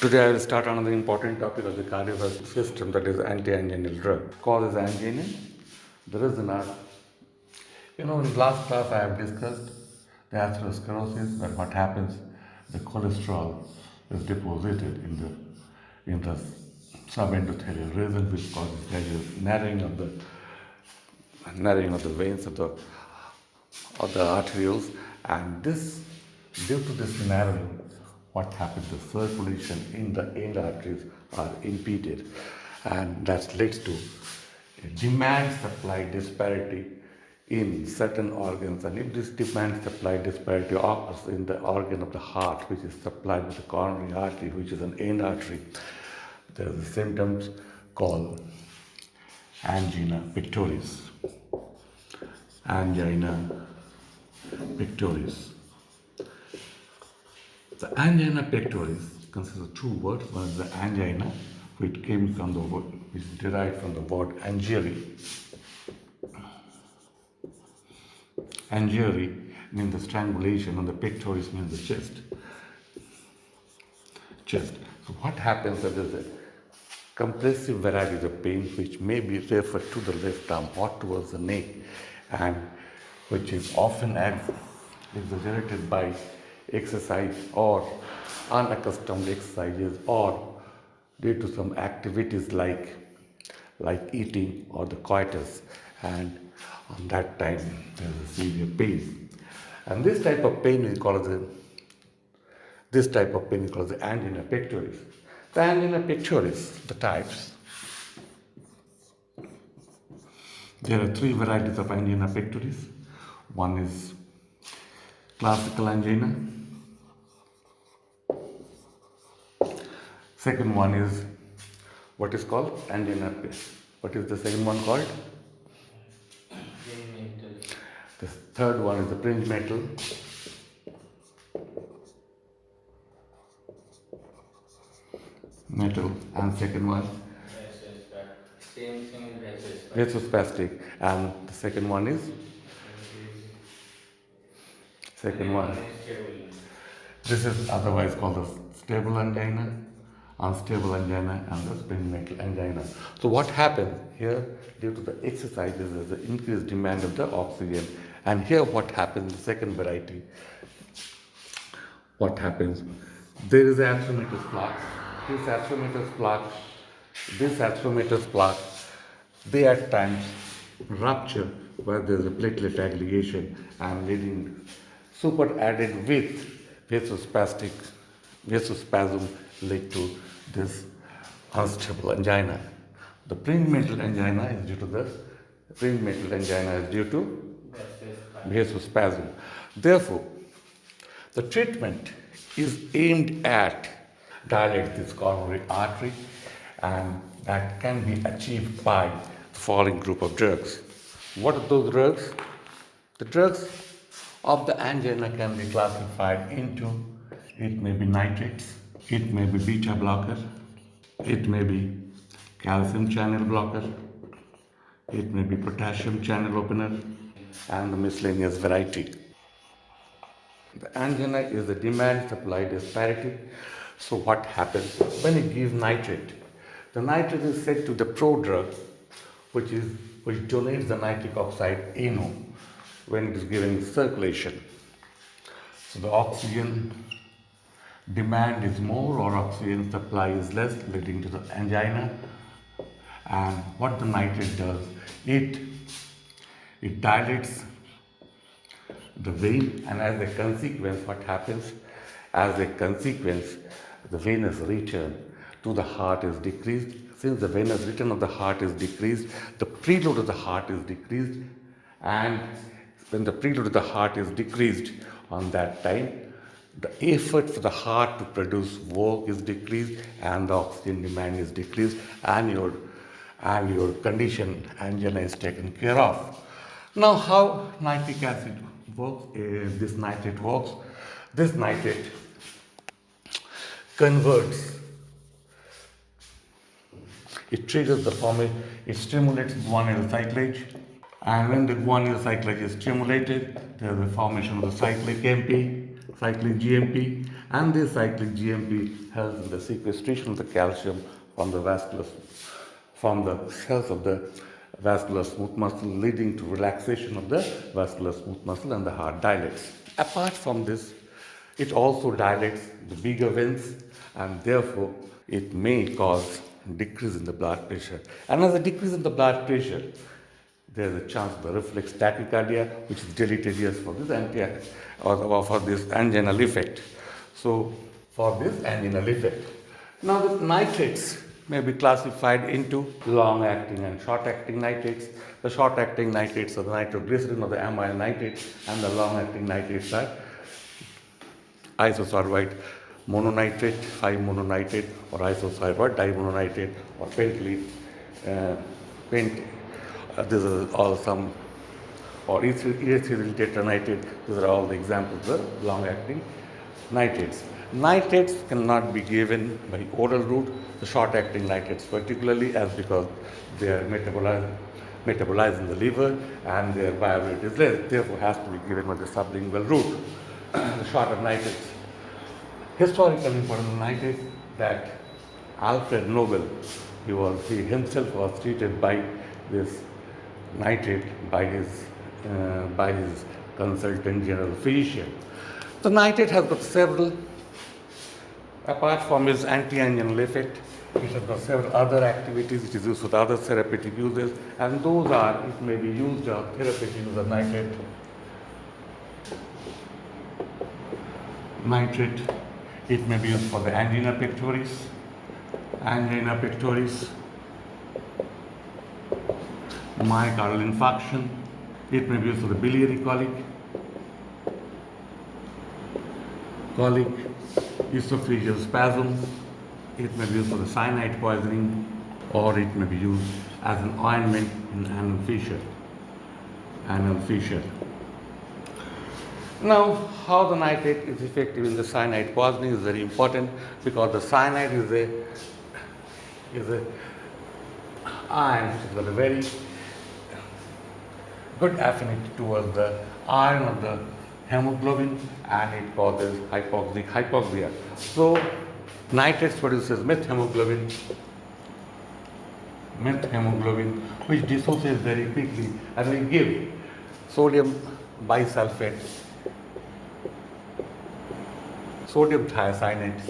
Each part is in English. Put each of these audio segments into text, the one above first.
Today I will start another important topic of the cardiovascular system, that is anti-anginal drug. Causes angina. There is an in last class I have discussed the atherosclerosis, where what happens, the cholesterol is deposited in the subendothelial region, which causes narrowing of the veins of the arterioles, and this, due to this narrowing, what happens, the circulation in the end arteries are impeded, and that leads to a demand supply disparity in certain organs. And if this demand supply disparity occurs in the organ of the heart, which is supplied with the coronary artery, which is an end artery, there are the symptoms called angina pectoris. Angina pectoris. The angina pectoris consists of two words. One is the angina, which is derived from the word angeri. Angeri means the strangulation, and the pectoris means the chest. So what happens is there is a compressive variety of pain which may be referred to the left arm or towards the neck, and which is often exaggerated by exercise or unaccustomed exercises, or due to some activities like eating or the coitus, and on that time there is a severe pain. And this type of pain is called the angina pectoris. The angina pectoris, the types. There are three varieties of angina pectoris. One is classical angina. Second one is what is called angina. What is the second one called? The third one is the pringemetal. And second one? Same thing as vasospastic. And the second one is? This is otherwise called the stable angina, unstable angina, and the pringemetal angina. So what happens here, due to the exercises, there is an increased demand of the oxygen. And here what happens, the second variety, what happens, there is an atherosclerotic plaque. This atherosclerotic plaque, they at times rupture where there is a platelet aggregation and leading super added with vasospasm lead to this unstable angina. The pringemetal angina is due to vasospasm. Therefore, the treatment is aimed at dilate this coronary artery, and that can be achieved by the following group of drugs. What are those drugs? The drugs of the angina can be classified into, it may be nitrates, it may be beta blocker, it may be calcium channel blocker, it may be potassium channel opener, and the miscellaneous variety. The angina is the demand supply disparity. So what happens when you give nitrate? The nitrate is set to the prodrug, which donates the nitric oxide NO when it is given in circulation. So the oxygen demand is more or oxygen supply is less, leading to the angina. And what the nitrate does, it dilates the vein, and as a consequence, what happens? As a consequence, the venous return to the heart is decreased. Since the venous return of the heart is decreased, the preload of the heart is decreased, and when the preload of the heart is decreased, on that time, the effort for the heart to produce work is decreased, and the oxygen demand is decreased, and your condition, angina, is taken care of. Now, how nitric acid works? This nitrate works. This nitrate converts. It triggers the formation. It stimulates guanylyl cyclase, and when the guanylyl cyclase is stimulated, there is the formation of the cyclic MP, cyclic GMP, and this cyclic GMP helps in the sequestration of the calcium from the cells of the vascular smooth muscle, leading to relaxation of the vascular smooth muscle and the heart dilates. Apart from this, it also dilates the bigger veins, and therefore it may cause decrease in the blood pressure. And as a decrease in the blood pressure, there is a chance of the reflex tachycardia, which is deleterious for this or for this anginal effect. So, for this anginal effect. Now, the nitrates may be classified into long-acting and short-acting nitrates. The short-acting nitrates are the nitroglycerin or the amyl nitrates, and the long-acting nitrates are isosorvite mononitrate, 5-mononitrate, or isosorvite dimononitrate, or pentylene, these are all some, or ethyl tetranitrate. These are all the examples of long-acting nitrates. Nitrates cannot be given by oral route, the short-acting nitrates particularly, as because they are metabolized in the liver and their bioavailability is less, therefore has to be given by the sublingual route. The shorter nitrates. Historical importance of nitrates, that Alfred Nobel, he himself was treated by this nitrate by his consultant general physician. The nitrate has got several, apart from its anti-anginal effect, it has got several other activities. It is used for other therapeutic uses, and those are, it may be used for therapeutic use of nitrate. Nitrate, it may be used for the angina pectoris, myocardial infarction. It may be used for the biliary colic, esophageal spasm. It may be used for the cyanide poisoning, or it may be used as an ointment in anal fissure. Now, how the nitrate is effective in the cyanide poisoning is very important, because the cyanide is a iron which has got a very good affinity towards the iron of the hemoglobin, and it causes hypoxia. So, nitrates produces methemoglobin, which dissociates very quickly and will give sodium bisulfate, sodium thiocyanate,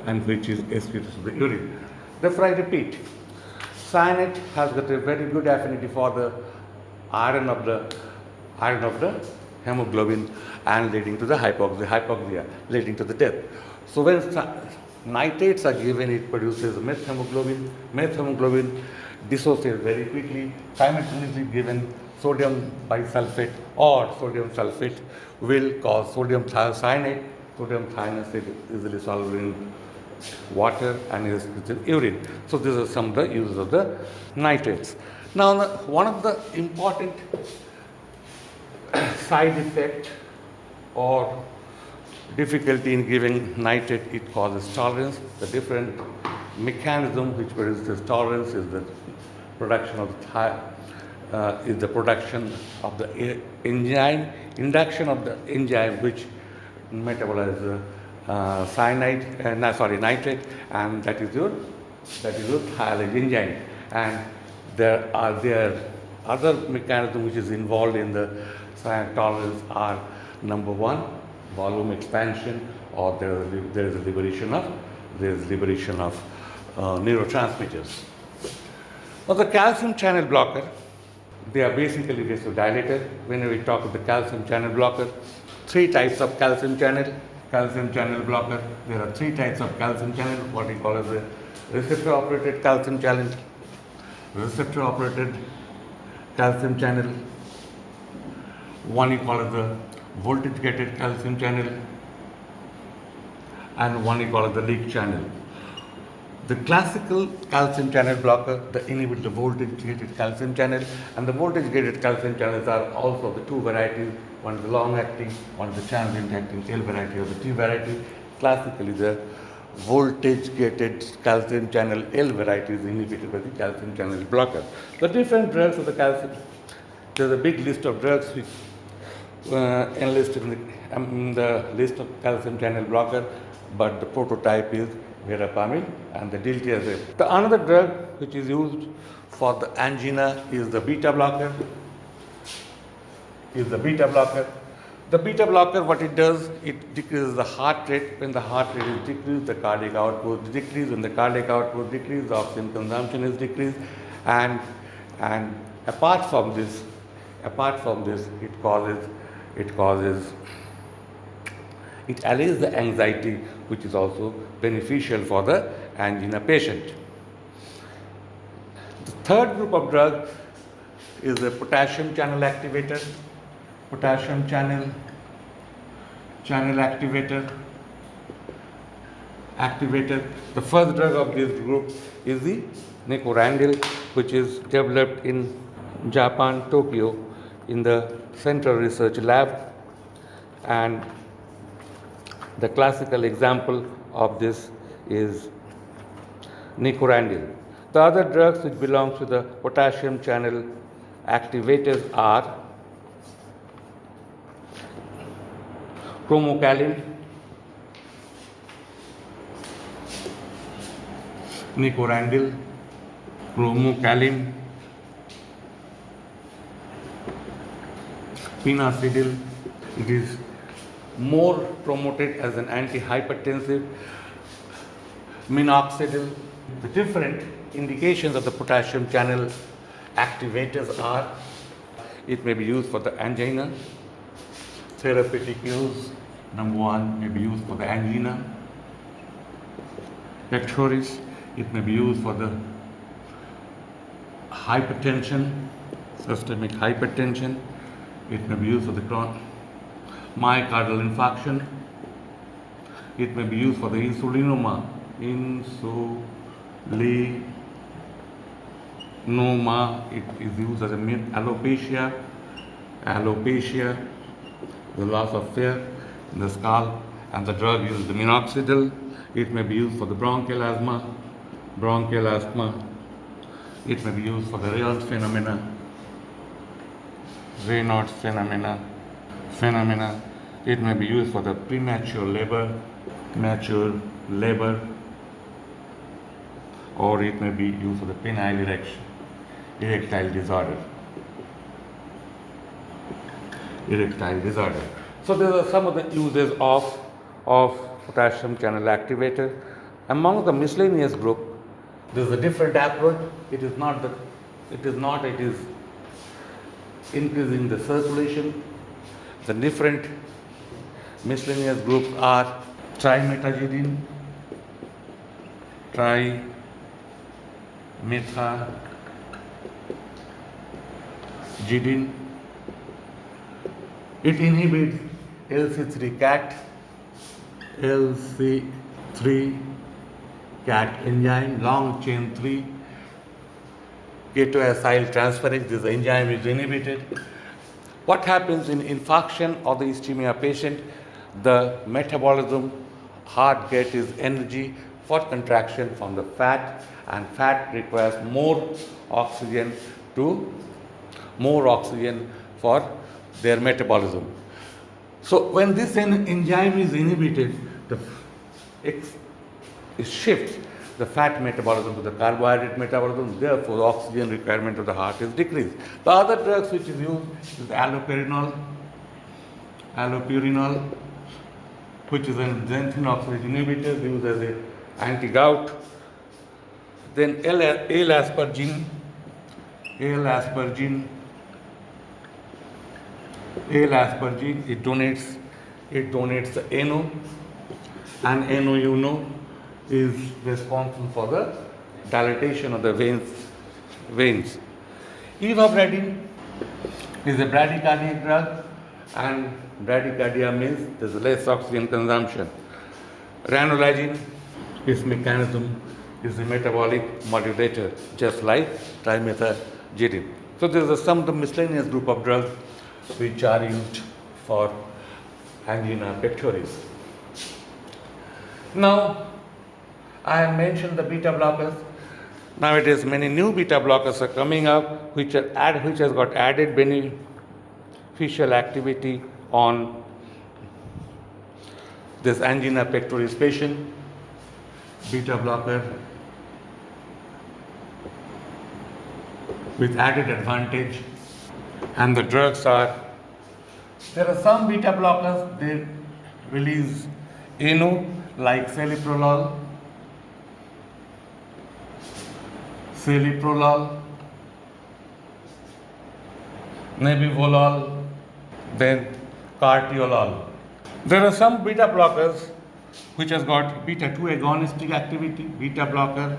and which is excreted to the urine. Therefore, I repeat, cyanide has got a very good affinity for the iron of the hemoglobin, and leading to the hypoxia, leading to the death. So when nitrates are given, it produces methemoglobin dissociates very quickly. Simultaneously given sodium bisulfate or sodium sulfate will cause sodium thiocyanate. Sodium thiocyanate is easily soluble in water and is in urine. So these are some of the uses of the nitrates. Now, one of the important side effect or difficulty in giving nitrate, it causes tolerance. The different mechanism which produces tolerance is the production of the enzyme, induction of the enzyme which metabolizes nitrate, and that is your thiolase enzyme. And there are other mechanisms which is involved in the cyanide tolerance are: number one, volume expansion, or there is liberation of neurotransmitters. Now, the calcium channel blocker, they are basically vasodilator. When we talk of the calcium channel blocker, three types of calcium channel blocker. There are three types of calcium channel, what we call as a receptor operated calcium channel, one we call as the voltage gated calcium channel, and one we call as the leak channel. The classical calcium channel blocker, they inhibit the voltage gated calcium channel, and the voltage gated calcium channels are also the two varieties. One is the long acting, one is the transient acting L variety or the T variety. Classically, the voltage gated calcium channel L variety is inhibited by the calcium channel blocker. The different drugs of the there's a big list of drugs which enlisted in the list of calcium channel blocker, but the prototype is verapamil and the diltiazem. The another drug which is used for the angina is the beta blocker. The beta blocker, what it does, it decreases the heart rate. When the heart rate is decreased, the cardiac output is decreased. When the cardiac output decreases, the oxygen consumption is decreased. And apart from this, it allays the anxiety, which is also beneficial for the angina patient. The third group of drug is the potassium channel activator. Potassium channel activator. The first drug of this group is the nicorandil, which is developed in Japan, Tokyo, in the Central Research Lab, and the classical example of this is nicorandil. The other drugs which belong to the potassium channel activators are chromocalin, nicorandil, chromocalin, pinacidil. It is more promoted as an antihypertensive. Minoxidil. The different indications of the potassium channel activators are: it may be used for the angina, therapeutic use. Number one may be used for the angina pectoris. It may be used for the hypertension, systemic hypertension. It may be used for the myocardial infarction. It may be used for the insulinoma. It is used as a alopecia, the loss of hair in the scalp, and the drug is the minoxidil. It may be used for the bronchial asthma. It may be used for the Raynaud's phenomena. It may be used for the premature labor, or it may be used for the penile erectile disorder. So these are some of the uses of potassium channel activator. Among the miscellaneous group, there is a different approach. It is increasing the circulation. The different miscellaneous groups are trimetazidine, trimethazidine. It inhibits LC3-CAT enzyme, long chain 3 ketoacyl transferase. This enzyme is inhibited. What happens in infarction of the ischemia patient? The metabolism, heart gets its energy for contraction from the fat, and fat requires more oxygen for their metabolism. So when this enzyme is inhibited, it shifts the fat metabolism to the carbohydrate metabolism. Therefore, the oxygen requirement of the heart is decreased. The other drugs which is used is allopurinol, which is an xanthine oxidase inhibitor used as an anti-gout. Then L-aspargine, it donates the NO, and NO is responsible for the dilatation of the veins. Ivabradine is a bradycardiac drug, and bradycardia means there's less oxygen consumption. Ranolazine, its mechanism is a metabolic modulator, just like trimetazidine. So there's some of the miscellaneous group of drugs which are used for angina pectoris. Now, I have mentioned the beta blockers. Nowadays, many new beta blockers are coming up, which has got added beneficial activity on this angina pectoris patient. Beta blocker with added advantage, and the drugs are, there are some beta blockers, they release ANO like celiprolol, nebivolol, then cartiolol. There are some beta blockers which has got beta 2 agonistic activity, beta blocker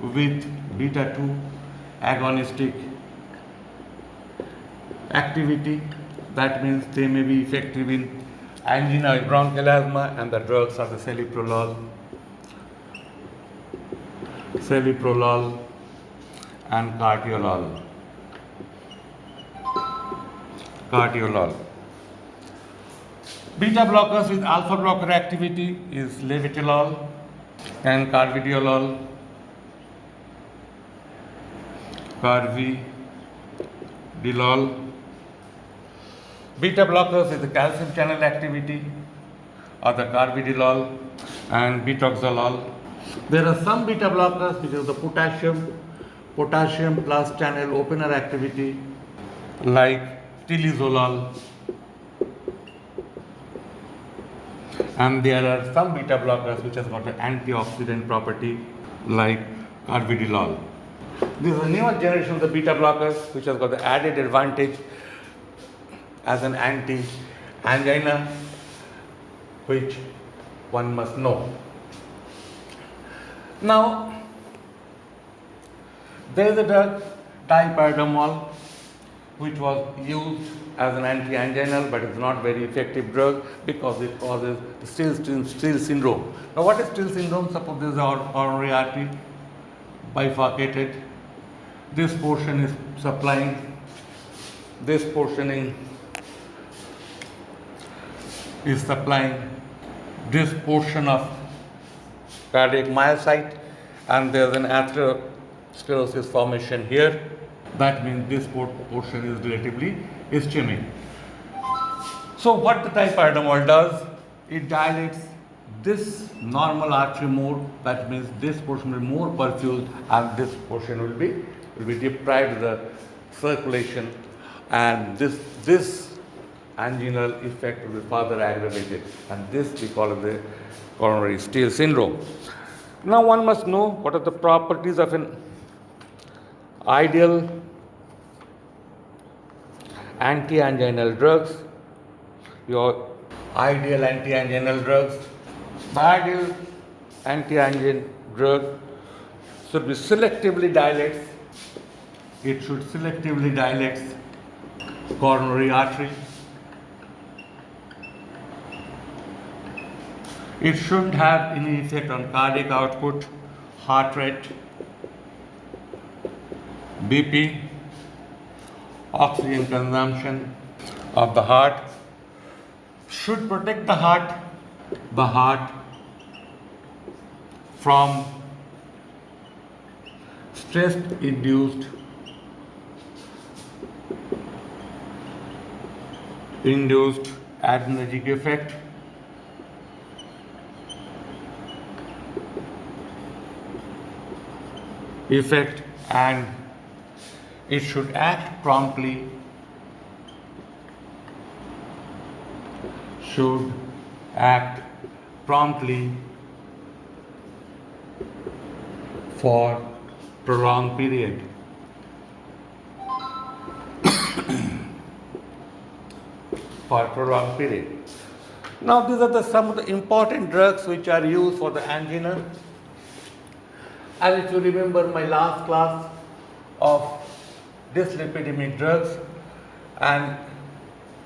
with beta 2 agonistic activity. That means they may be effective in angina with bronchial asthma, and the drugs are the celiprolol and cartiolol. Beta blockers with alpha blocker activity is levetolol and carvedilol. Beta blockers with the calcium channel activity are the carvedilol and betoxolol. There are some beta blockers which is the potassium plus channel opener activity like tilizolol. And there are some beta blockers which has got an antioxidant property like carvedilol. This is a newer generation of the beta blockers which has got the added advantage as an anti-angina, which one must know. Now, there is a drug dipyridamole which was used as an anti-anginal, but it's not very effective drug because it causes Still syndrome. Now, what is Still syndrome? Suppose this is our coronary artery bifurcated. This portion is supplying, this portion is supplying this portion of cardiac myocyte, and there's an atherosclerosis formation here. That means this portion is relatively ischemic. So what the dipyridamole does, it dilates this normal artery more. That means this portion will be more perfused, and this portion will be deprived of the circulation, and this anginal effect will be further aggravated, and this we call it the coronary Still syndrome. Now one must know what are the properties of an ideal anti-anginal drugs. Your ideal anti-anginal drugs. The ideal anti-angin drug should be selectively dilates. It should selectively dilate coronary artery. It shouldn't have any effect on cardiac output, heart rate, BP, oxygen consumption of the heart. Should protect the heart from stress-induced adrenergic effect. And it should act promptly. For prolonged period. Now these are some of the important drugs which are used for the angina. And if you remember my last class of dyslipidemic drugs, and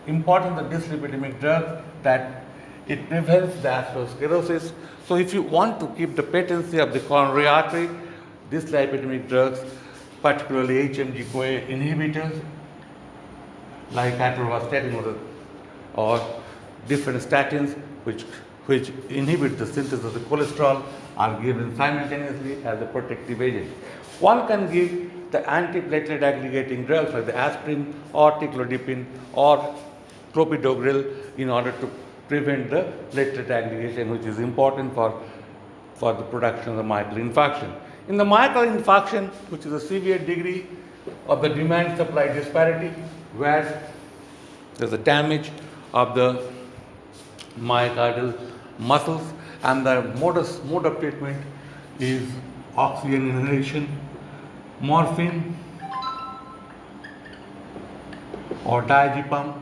important the dyslipidemic drug that it prevents the atherosclerosis. So if you want to keep the patency of the coronary artery, dyslipidemic drugs, particularly HMG-CoA inhibitors like atorvastatin or different statins which which inhibit the synthesis of the cholesterol, are given simultaneously as a protective agent. One can give the antiplatelet aggregating drugs like the aspirin or ticlodipine or clopidogrel in order to prevent the platelet aggregation, which is important for the production of the myocardial infarction. In the myocardial infarction, which is a severe degree of the demand-supply disparity, where there's a damage of the myocardial muscles, and the mode of treatment is oxygen inhalation, morphine or diazepam.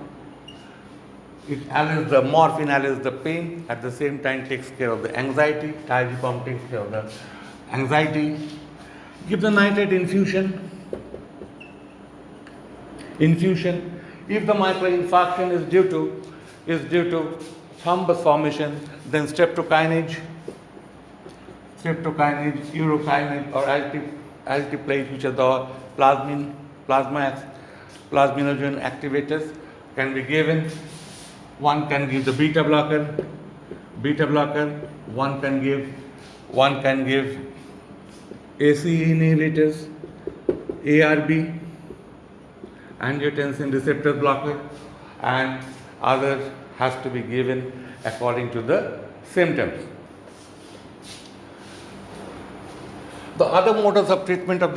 It alleviates the morphine, alleviates the pain, at the same time takes care of the anxiety. Diazepam takes care of the anxiety. Give the nitrate infusion. If the myocardial infarction is due to thrombus formation, then streptokinase, urokinase or altiplate, which are the plasminogen activators, can be given. One can give the beta blocker. One can give ACE inhibitors, ARB, angiotensin receptor blocker, and others has to be given according to the symptoms. The other modes of treatment of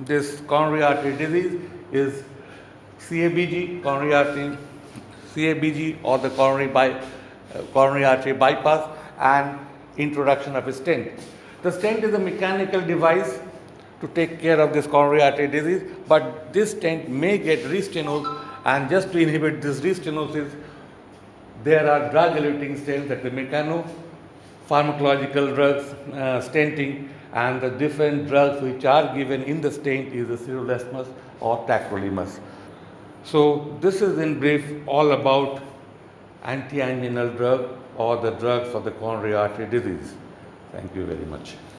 this coronary artery disease is CABG, or the coronary artery bypass, and introduction of a stent. The stent is a mechanical device to take care of this coronary artery disease, but this stent may get restenosed, and just to inhibit this restenosis, there are drug-eluting stents, like the mechano-pharmacological drugs, stenting, and the different drugs which are given in the stent is the sirolimus or tacrolimus. So this is in brief all about anti-anginal drug or the drugs for the coronary artery disease. Thank you very much.